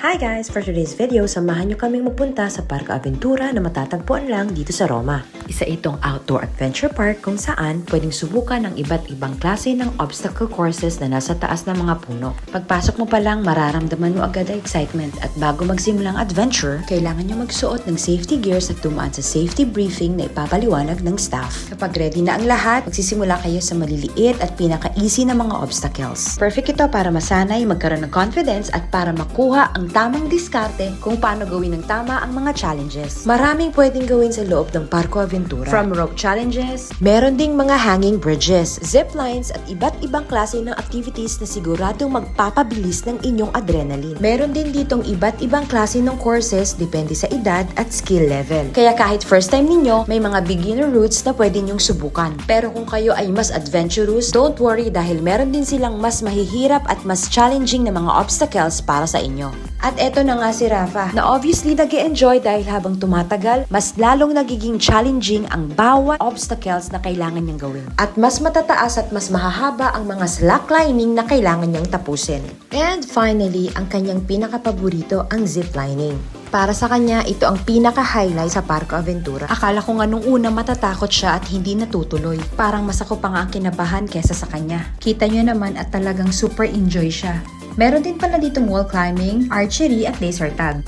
Hi guys! For today's video, samahan nyo kaming magpunta sa Parque Aventura na matatagpuan lang dito sa Roma. Isa itong outdoor adventure park kung saan pwedeng subukan ng iba't ibang klase ng obstacle courses na nasa taas ng mga puno. Pagpasok mo pa lang, mararamdaman mo agad ang excitement at bago magsimulang adventure, kailangan nyo magsuot ng safety gears at dumaan sa safety briefing na ipapaliwanag ng staff. Kapag ready na ang lahat, magsisimula kayo sa maliliit at pinaka-easy na mga obstacles. Perfect ito para masanay, magkaroon ng confidence at para makuha ang tamang diskarte kung paano gawin ng tama ang mga challenges. Maraming pwedeng gawin sa loob ng Parque Aventura. From rope challenges, meron ding mga hanging bridges, zip lines at iba't ibang klase ng activities na siguradong magpapabilis ng inyong adrenaline. Meron din ditong iba't ibang klase ng courses depende sa edad at skill level. Kaya kahit first time ninyo, may mga beginner routes na pwede nyong subukan. Pero kung kayo ay mas adventurous, don't worry dahil meron din silang mas mahihirap at mas challenging na mga obstacles para sa inyo. At eto na nga si Rafa, na obviously nag-e-enjoy dahil habang tumatagal, mas lalong nagiging challenging ang bawat obstacles na kailangan niyang gawin. At mas matataas at mas mahahaba ang mga slacklining na kailangan niyang tapusin. And finally, ang kanyang pinakapaborito ang ziplining. Para sa kanya, ito ang pinaka-highlight sa Parque Aventura. Akala ko nga nung una matatakot siya at hindi natutuloy. Parang mas ako pa nga ang kinabahan kesa sa kanya. Kita nyo naman at talagang super enjoy siya. Meron din pala ditong wall climbing, archery at laser tag.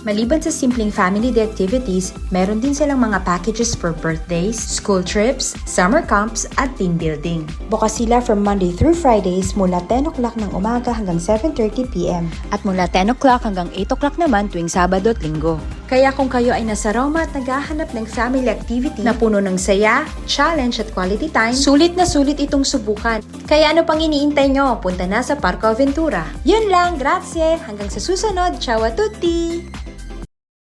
Maliban sa simpleng family day activities, meron din silang mga packages for birthdays, school trips, summer camps at team building. Bukas sila from Monday through Fridays mula 10 o'clock ng umaga hanggang 7:30 p.m. At mula 10 o'clock hanggang 8 o'clock naman tuwing Sabado at Linggo. Kaya kung kayo ay nasa Roma at naghahanap ng family activity na puno ng saya, challenge at quality time, sulit na sulit itong subukan. Kaya ano pang iniintay nyo? Punta na sa Parque Aventura. Yun lang, grazie! Hanggang sa susunod, ciao a tutti!